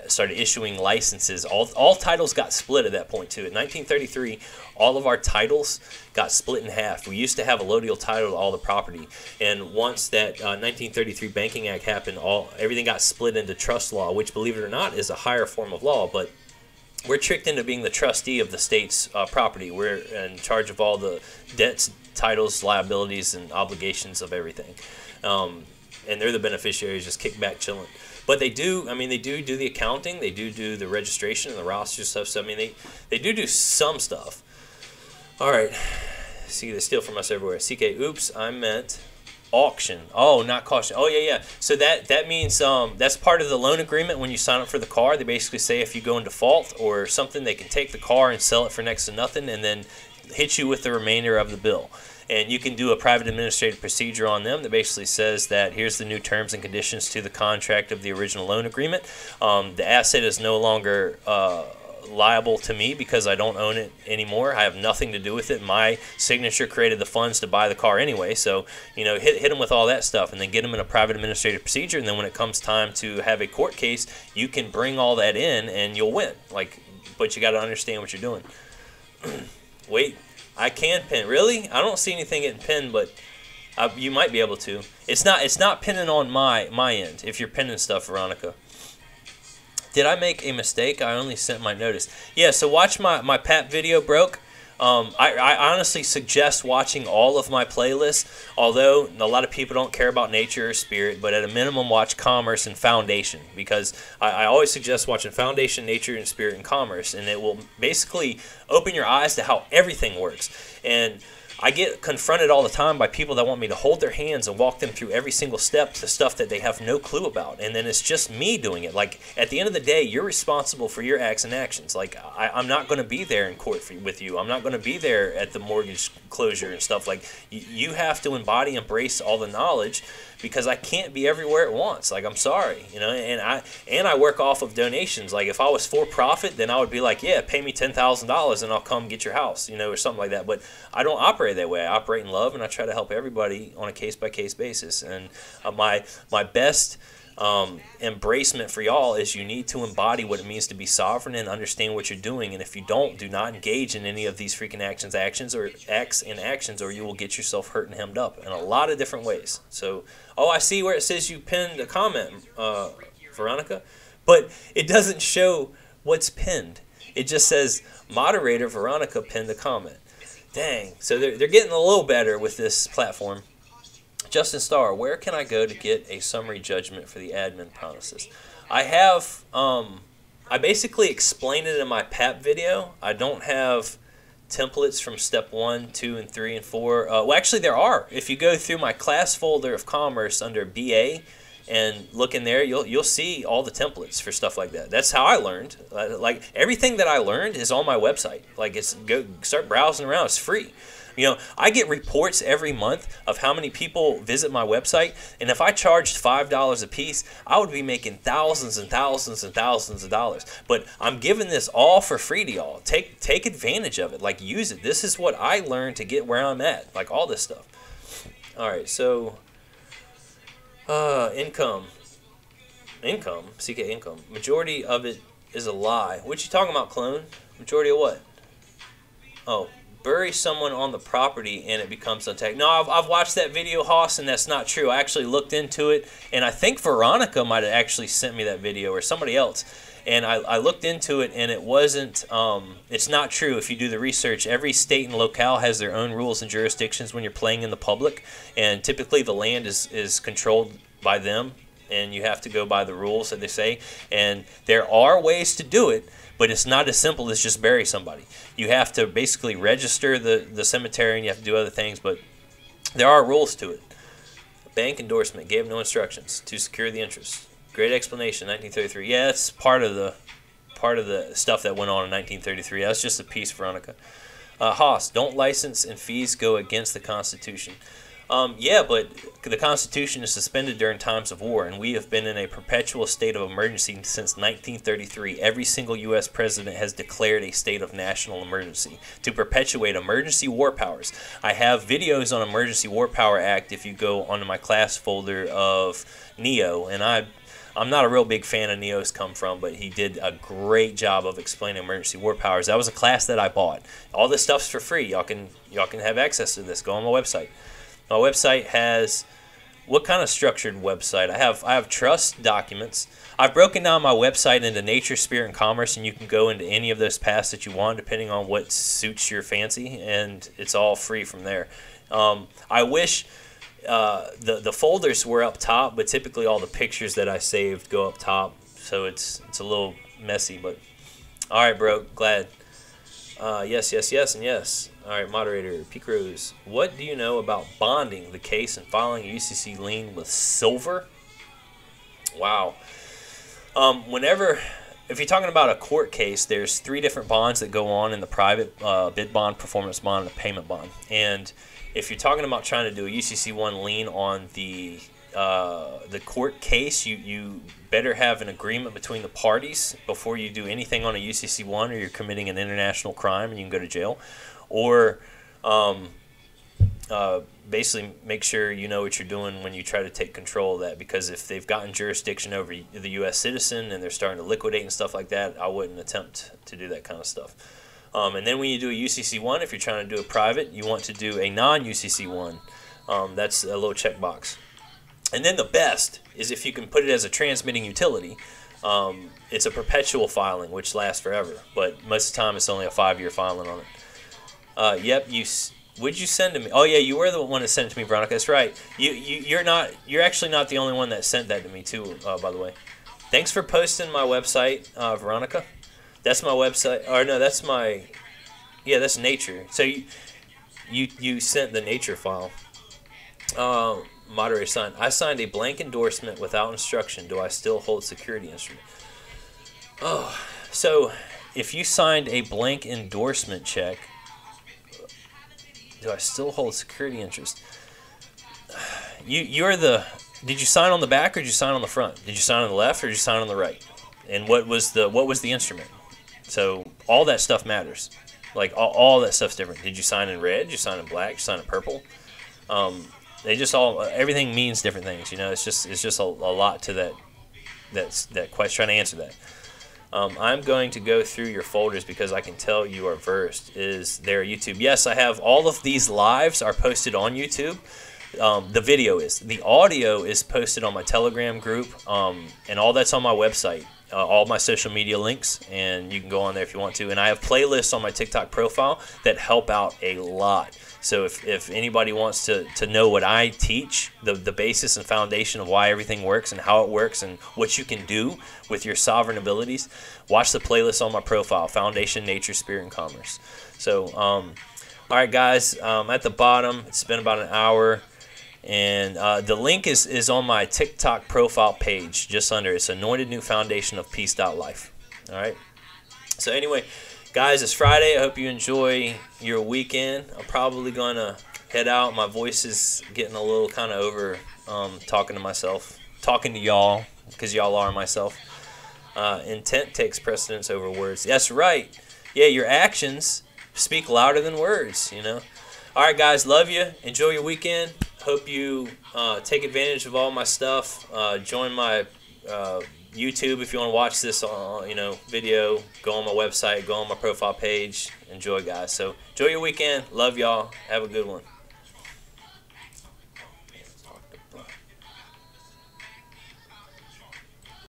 started issuing licenses. All titles got split at that point, too. In 1933, all of our titles got split in half. We used to have a allodial title to all the property. And once that 1933 Banking Act happened, everything got split into trust law, which, believe it or not, is a higher form of law. But we're tricked into being the trustee of the state's property. We're in charge of all the debts, titles, liabilities, and obligations of everything. And they're the beneficiaries, just kick back, chilling. But they do the accounting, they do the registration and the roster stuff. So, I mean, they do some stuff. All right. See, they steal from us everywhere. CK, oops, I meant auction. Oh, not caution. Oh, yeah. So that means that's part of the loan agreement when you sign up for the car. They basically say if you go in default or something, they can take the car and sell it for next to nothing and then hit you with the remainder of the bill. And you can do a private administrative procedure on them that basically says that here's the new terms and conditions to the contract of the original loan agreement. The asset is no longer liable to me because I don't own it anymore. I have nothing to do with it. My signature created the funds to buy the car anyway. So, hit them with all that stuff and then get them in a private administrative procedure. And then when it comes time to have a court case, you can bring all that in and you'll win. But you got to understand what you're doing. Wait. I can pin. Really? I don't see anything getting pinned, but you might be able to. It's not pinning on my end if you're pinning stuff, Veronica. Did I make a mistake? I only sent my notice. Yeah, so watch my PAP video broke. I honestly suggest watching all of my playlists, although a lot of people don't care about nature or spirit, but at a minimum watch Commerce and Foundation, because I always suggest watching Foundation, Nature, and Spirit, and Commerce, and it will basically open your eyes to how everything works. And I get confronted all the time by people that want me to hold their hands and walk them through every single step to stuff that they have no clue about. And then it's just me doing it. Like, at the end of the day, you're responsible for your acts and actions. Like, I'm not going to be there in court with you. I'm not going to be there at the mortgage closure and stuff. Like, you have to embody, embrace all the knowledge, because I can't be everywhere at once. Like, I'm sorry, you know, and I work off of donations. Like, if I was for profit, then I would be like, yeah, pay me $10,000 and I'll come get your house, you know, or something like that. But I don't operate that way. I operate in love, and I try to help everybody on a case-by-case basis. And my best embracement for y'all is you need to embody what it means to be sovereign and understand what you're doing. And if you don't, do not engage in any of these freaking acts and actions, or you will get yourself hurt and hemmed up in a lot of different ways. So, oh, I see where it says you pinned a comment, Veronica, but it doesn't show what's pinned. It just says moderator Veronica pinned a comment. Dang. So they're getting a little better with this platform. Justin Starr, where can I go to get a summary judgment for the admin promises? I have, I basically explained it in my PAP video. I don't have templates from step 1, 2, and 3, and 4. Well, actually, there are. If you go through my class folder of commerce under BA and look in there, you'll see all the templates for stuff like that. That's how I learned. Like, everything that I learned is on my website. Like, start browsing around. It's free. You know, I get reports every month of how many people visit my website, and if I charged $5 a piece, I would be making thousands and thousands and thousands of dollars. But I'm giving this all for free to y'all. Take advantage of it. Like, use it. This is what I learned to get where I'm at. Like, all this stuff. All right, so income, CK income. Majority of it is a lie. What you talking about, clone? Majority of what? Oh. Bury someone on the property and it becomes untaxed. No, I've watched that video, Hoss, and that's not true. I actually looked into it, and I think Veronica might have actually sent me that video, or somebody else. And I looked into it, and it wasn't, it's not true. If you do the research, every state and locale has their own rules and jurisdictions when you're playing in the public, and typically the land is controlled by them, and you have to go by the rules that they say. And there are ways to do it, but it's not as simple as just bury somebody. You have to basically register the cemetery, and you have to do other things, but there are rules to it. Bank endorsement gave no instructions to secure the interest. Great explanation, 1933. Yeah, that's part of the stuff that went on in 1933. That's just a piece, Veronica. Haas, don't license and fees go against the Constitution? Yeah, but the Constitution is suspended during times of war, and we have been in a perpetual state of emergency since 1933. Every single U.S. president has declared a state of national emergency to perpetuate emergency war powers. I have videos on Emergency War Power Act if you go onto my class folder of Neo, and I'm not a real big fan of Neo's Come From, but he did a great job of explaining emergency war powers. That was a class that I bought. All this stuff's for free. Y'all can have access to this. Go on my website. My website has, what kind of structured website? I have trust documents. I've broken down my website into nature, spirit, and commerce, and you can go into any of those paths that you want depending on what suits your fancy, and it's all free from there. I wish the folders were up top, but typically all the pictures that I saved go up top, so it's a little messy. But all right, bro, glad. Yes, and yes. All right, moderator, Peak Rose. What do you know about bonding the case and filing a UCC lien with silver? Wow. If you're talking about a court case, there's 3 different bonds that go on in the private bid bond, performance bond, and a payment bond. And if you're talking about trying to do a UCC1 lien on the court case, you better have an agreement between the parties before you do anything on a UCC1, or you're committing an international crime and you can go to jail. Or basically make sure you know what you're doing when you try to take control of that, because if they've gotten jurisdiction over the U.S. citizen and they're starting to liquidate and stuff like that, I wouldn't attempt to do that kind of stuff. And then when you do a UCC1, if you're trying to do a private, you want to do a non-UCC1. That's a little checkbox. And then the best is if you can put it as a transmitting utility. It's a perpetual filing, which lasts forever, but most of the time it's only a 5-year filing on it. Yep, would you send to me? Oh yeah, you were the one that sent it to me, Veronica. That's right. You're actually not the only one that sent that to me too. By the way, thanks for posting my website, Veronica. That's my website. Or no, that's my. Yeah, that's Nature. So you sent the nature file. Moderator signed. I signed a blank endorsement without instruction. Do I still hold security instrument? Oh, so if you signed a blank endorsement check, do I still hold security interest? You're the. Did you sign on the back or did you sign on the front? Did you sign on the left or did you sign on the right? And what was the instrument? So all that stuff matters. Like all that stuff's different. Did you sign in red? Did you sign in black? Did you sign in purple? They just all, everything means different things. You know, it's just a lot to that question. Trying to answer that. I'm going to go through your folders because I can tell you are versed. Is there YouTube? Yes, I have. All of these lives are posted on YouTube. The video is. The audio is posted on my Telegram group, and all that's on my website. All my social media links, and you can go on there if you want to. And I have playlists on my TikTok profile that help out a lot. So if anybody wants to know what I teach, the basis and foundation of why everything works and how it works and what you can do with your sovereign abilities, watch the playlist on my profile, Foundation, Nature, Spirit, and Commerce. So, all right, guys, at the bottom, it's been about an hour. And the link is on my TikTok profile page, just under. It's Anointed New Foundation of Peace.life. All right. So anyway, guys, it's Friday. I hope you enjoy your weekend. I'm probably going to head out. My voice is getting a little kind of over talking to myself, talking to y'all, because y'all are myself. Intent takes precedence over words. That's right. Yeah, your actions speak louder than words, you know. All right, guys, love you. Enjoy your weekend. Hope you take advantage of all my stuff. Join my YouTube if you want to watch this video. Go on my website. Go on my profile page. Enjoy, guys. So enjoy your weekend. Love y'all. Have a good one.